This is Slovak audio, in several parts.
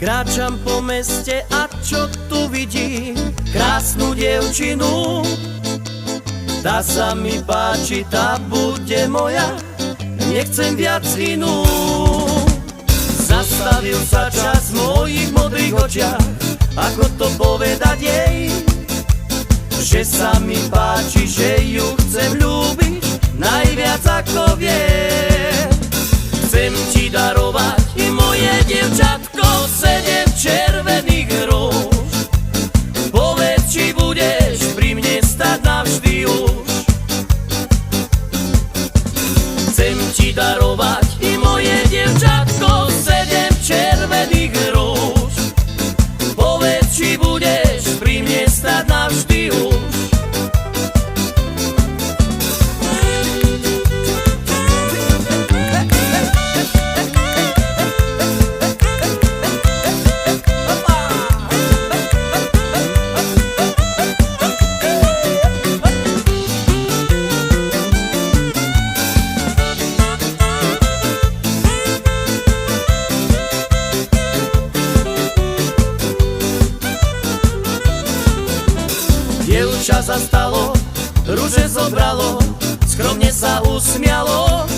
Kráčam po meste a čo tu vidím? Krásnu dievčinu. Tá sa mi páči, tá bude moja, nechcem viac inú. Zastavil sa čas v mojich modrých očiach, ako to povedať jej? Že sa mi páči, že ju chcem ľúbiť najviac ako vie. Chcem ti darovať i moje dievčatko 7 červených róž. Povedz, či budeš pri mne stať navždy už. Chcem ti darovať i moje dievčatko 7 červených róž. Povedz, či budeš pri mne stať navždy už. Dievča zastalo, ruže zobralo, skromne sa usmialo.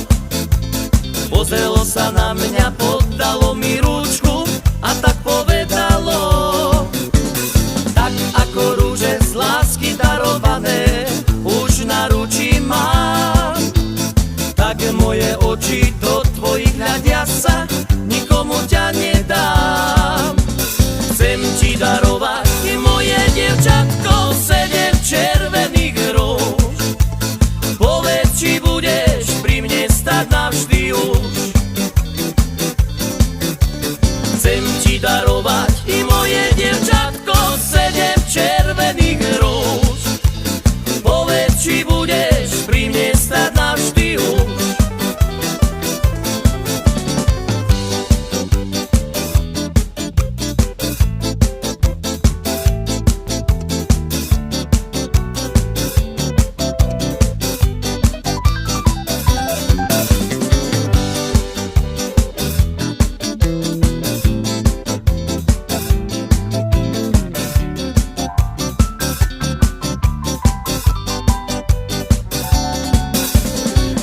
Pozrelo sa na mňa, podalo mi ručku a tak povedalo: tak ako rúže z lásky darované už na ruči mám, tak moje oči do tvojich hľadia sa, nikomu ťa nedám. Chcem ti darovať i moje dievčatko 7 červených róž. Povedz, či budeš pri mne stať navždy už. Chcem ti darovať i moje dievčatko 7 červených róž. Povedz, či budeš pri mne stať navždy už.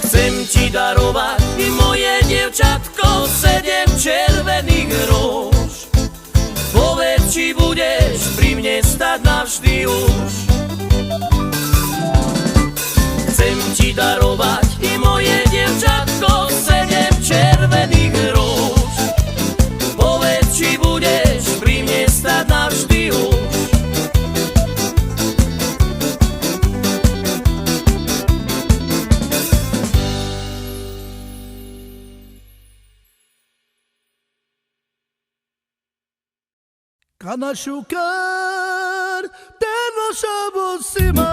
Chcem ti darovať i moje dievčatko 7 červených róž. Povedz, či budeš pri mne stať navždy už. Chcem ti darovať i moje dievčatko 7 červených róž. Povedz, či budeš pri mne stať navždy už. Kana shukar, teva shabosima.